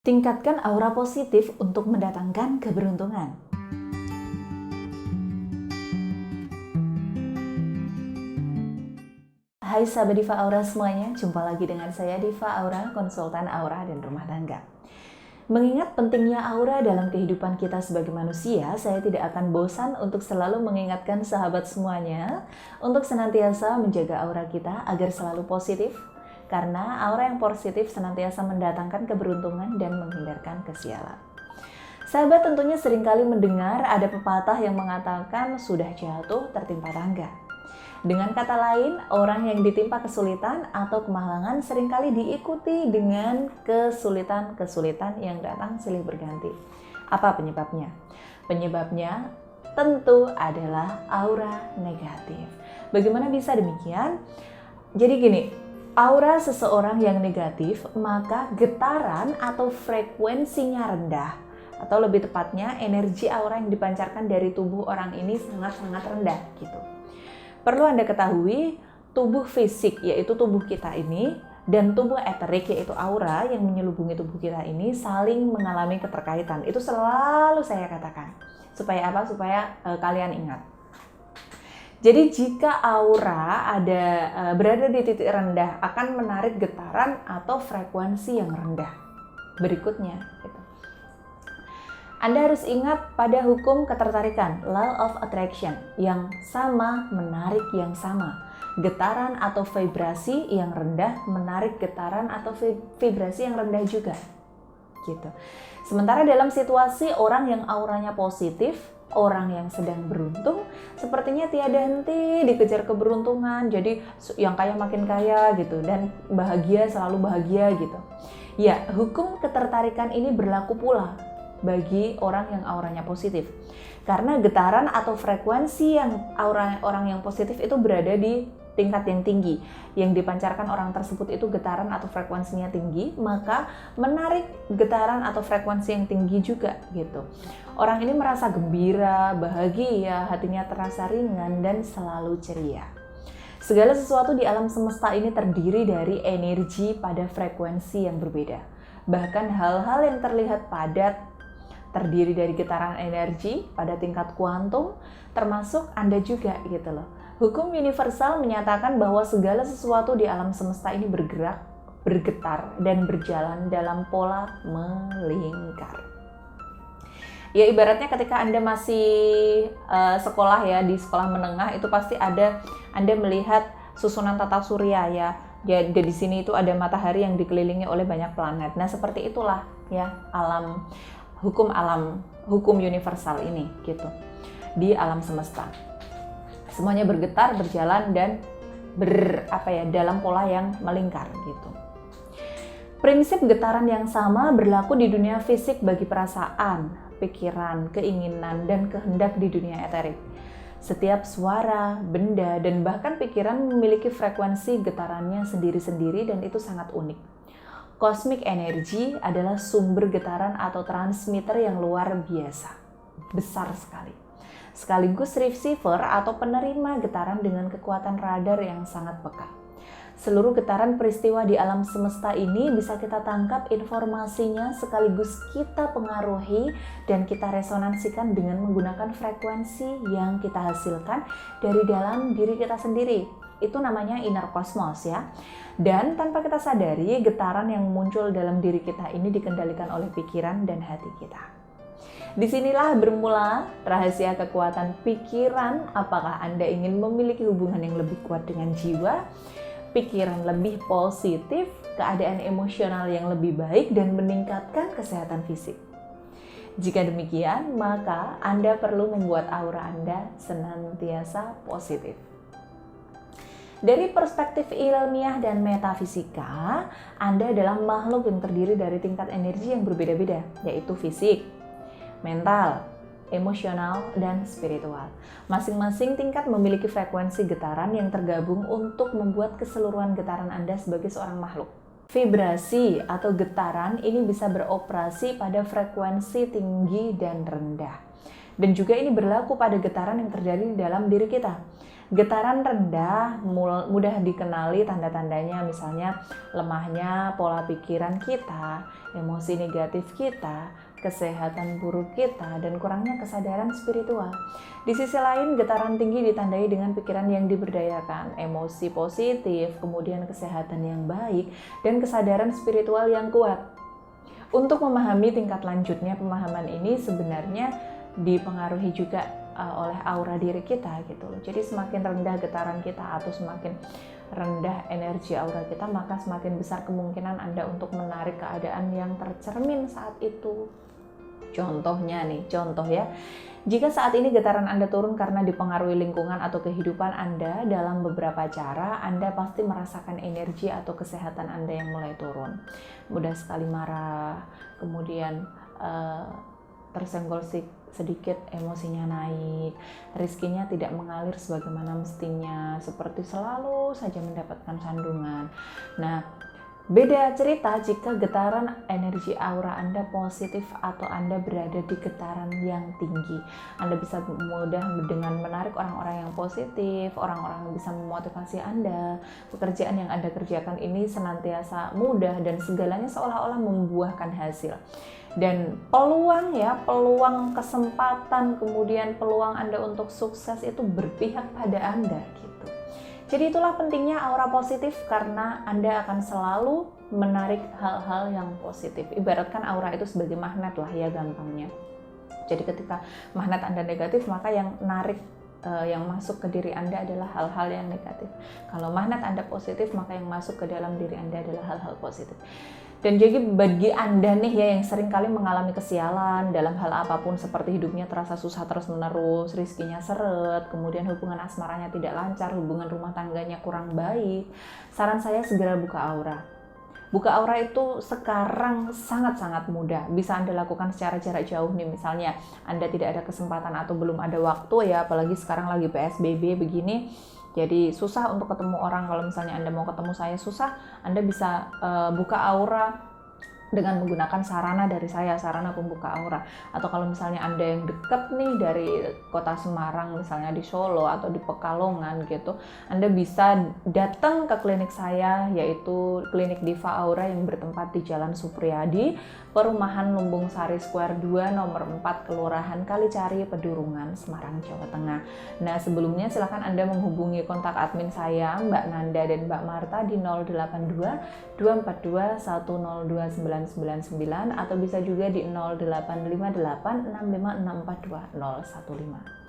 Tingkatkan aura positif untuk mendatangkan keberuntungan. Hai sahabat Diva Aura semuanya, jumpa lagi dengan saya Diva Aura, konsultan aura dan rumah tangga. Mengingat pentingnya aura dalam kehidupan kita sebagai manusia, saya tidak akan bosan untuk selalu mengingatkan sahabat semuanya untuk senantiasa menjaga aura kita agar selalu positif, karena aura yang positif senantiasa mendatangkan keberuntungan dan menghindarkan kesialan. Sahabat tentunya seringkali mendengar ada pepatah yang mengatakan sudah jatuh tertimpa tangga. Dengan kata lain, orang yang ditimpa kesulitan atau kemalangan seringkali diikuti dengan kesulitan-kesulitan yang datang silih berganti. Apa penyebabnya? Penyebabnya tentu adalah aura negatif. Bagaimana bisa demikian? Jadi gini, aura seseorang yang negatif, maka getaran atau frekuensinya rendah. Atau lebih tepatnya, energi aura yang dipancarkan dari tubuh orang ini sangat-sangat rendah gitu. Perlu Anda ketahui, tubuh fisik yaitu tubuh kita ini dan tubuh eterik yaitu aura yang menyelubungi tubuh kita ini saling mengalami keterkaitan. Itu selalu saya katakan. Supaya apa? Supaya kalian ingat. Jadi jika aura berada di titik rendah akan menarik getaran atau frekuensi yang rendah. Berikutnya gitu. Anda harus ingat pada hukum ketertarikan, law of attraction, yang sama menarik yang sama. Getaran atau vibrasi yang rendah menarik getaran atau vibrasi yang rendah juga. Gitu. Sementara dalam situasi orang yang auranya positif, orang yang sedang beruntung, sepertinya tiada henti dikejar keberuntungan, jadi yang kaya makin kaya gitu, dan bahagia selalu bahagia gitu. Ya, hukum ketertarikan ini berlaku pula bagi orang yang auranya positif. Karena getaran atau frekuensi yang orang yang positif itu berada di tingkat yang tinggi. Yang dipancarkan orang tersebut itu getaran atau frekuensinya tinggi, maka menarik getaran atau frekuensi yang tinggi juga gitu. Orang ini merasa gembira, bahagia, hatinya terasa ringan dan selalu ceria. Segala sesuatu di alam semesta ini terdiri dari energi pada frekuensi yang berbeda. Bahkan hal-hal yang terlihat padat terdiri dari getaran energi pada tingkat kuantum, termasuk Anda juga gitu loh. Hukum universal menyatakan bahwa segala sesuatu di alam semesta ini bergerak, bergetar, dan berjalan dalam pola melingkar. Ya ibaratnya ketika Anda masih sekolah ya, di sekolah menengah itu pasti Anda melihat susunan tata surya ya. Ya di sini itu ada matahari yang dikelilingi oleh banyak planet. Nah seperti itulah ya hukum universal ini gitu di alam semesta. Semuanya bergetar, berjalan dan dalam pola yang melingkar gitu. Prinsip getaran yang sama berlaku di dunia fisik bagi perasaan, pikiran, keinginan dan kehendak di dunia eterik. Setiap suara, benda dan bahkan pikiran memiliki frekuensi getarannya sendiri-sendiri dan itu sangat unik. Cosmic energy adalah sumber getaran atau transmitter yang luar biasa, besar sekali. Sekaligus receiver atau penerima getaran dengan kekuatan radar yang sangat peka. Seluruh getaran peristiwa di alam semesta ini bisa kita tangkap informasinya sekaligus kita pengaruhi dan kita resonansikan dengan menggunakan frekuensi yang kita hasilkan dari dalam diri kita sendiri. Itu namanya inner cosmos ya. Dan tanpa kita sadari, getaran yang muncul dalam diri kita ini dikendalikan oleh pikiran dan hati kita. Disinilah bermula rahasia kekuatan pikiran. Apakah Anda ingin memiliki hubungan yang lebih kuat dengan jiwa, pikiran lebih positif, keadaan emosional yang lebih baik, dan meningkatkan kesehatan fisik? Jika demikian, maka Anda perlu membuat aura Anda senantiasa positif. Dari perspektif ilmiah dan metafisika, Anda adalah makhluk yang terdiri dari tingkat energi yang berbeda-beda, yaitu fisik, mental, emosional, dan spiritual. Masing-masing tingkat memiliki frekuensi getaran yang tergabung untuk membuat keseluruhan getaran Anda sebagai seorang makhluk. Vibrasi atau getaran ini bisa beroperasi pada frekuensi tinggi dan rendah. Dan juga ini berlaku pada getaran yang terjadi di dalam diri kita. Getaran rendah mudah dikenali tanda-tandanya, misalnya lemahnya pola pikiran kita, emosi negatif kita, kesehatan buruk kita, dan kurangnya kesadaran spiritual. Di sisi lain, getaran tinggi ditandai dengan pikiran yang diberdayakan, emosi positif, kemudian kesehatan yang baik, dan kesadaran spiritual yang kuat. Untuk memahami tingkat lanjutnya pemahaman ini sebenarnya dipengaruhi juga oleh aura diri kita gitu loh. Jadi semakin rendah getaran kita atau semakin rendah energi aura kita, maka semakin besar kemungkinan Anda untuk menarik keadaan yang tercermin saat itu. Contohnya nih, contoh ya. Jika saat ini getaran Anda turun karena dipengaruhi lingkungan atau kehidupan Anda, dalam beberapa cara Anda pasti merasakan energi atau kesehatan Anda yang mulai turun. Mudah sekali marah, kemudian tersenggol sedikit emosinya naik, rezekinya tidak mengalir sebagaimana mestinya, seperti selalu saja mendapatkan sandungan. Nah, beda cerita jika getaran energi aura Anda positif atau Anda berada di getaran yang tinggi. Anda bisa mudah dengan menarik orang-orang yang positif, orang-orang yang bisa memotivasi Anda. Pekerjaan yang Anda kerjakan ini senantiasa mudah dan segalanya seolah-olah membuahkan hasil. Dan peluang kesempatan, kemudian peluang Anda untuk sukses itu berpihak pada Anda gitu. Jadi itulah pentingnya aura positif, karena Anda akan selalu menarik hal-hal yang positif. Ibaratkan aura itu sebagai magnet lah ya gampangnya. Jadi ketika magnet Anda negatif, maka yang narik yang masuk ke diri Anda adalah hal-hal yang negatif. Kalau magnet Anda positif, maka yang masuk ke dalam diri Anda adalah hal-hal positif. Dan jadi bagi Anda nih ya yang sering kali mengalami kesialan dalam hal apapun, seperti hidupnya terasa susah terus-menerus, rezekinya seret, kemudian hubungan asmaranya tidak lancar, hubungan rumah tangganya kurang baik, saran saya segera buka aura. Buka aura itu sekarang sangat-sangat mudah. Bisa Anda lakukan secara jarak jauh nih, misalnya Anda tidak ada kesempatan atau belum ada waktu ya, apalagi sekarang lagi PSBB begini. Jadi susah untuk ketemu orang. Kalau misalnya Anda mau ketemu saya susah, Anda bisa buka aura dengan menggunakan sarana dari saya, sarana pembuka aura. Atau kalau misalnya Anda yang dekat nih dari kota Semarang, misalnya di Solo atau di Pekalongan gitu, Anda bisa datang ke klinik saya, yaitu klinik Diva Aura yang bertempat di Jalan Supriyadi, Perumahan Lumbung Sari Square 2, nomor 4, Kelurahan Kalicari, Pedurungan, Semarang, Jawa Tengah. Nah, sebelumnya silakan Anda menghubungi kontak admin saya, Mbak Nanda dan Mbak Marta di 082 242 102999, atau bisa juga di 0858 65642 015.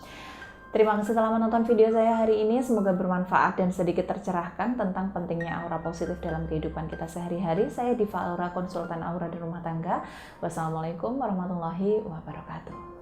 Terima kasih telah menonton video saya hari ini. Semoga bermanfaat dan sedikit tercerahkan tentang pentingnya aura positif dalam kehidupan kita sehari-hari. Saya Diva Aura, konsultan aura dan rumah tangga. Wassalamualaikum warahmatullahi wabarakatuh.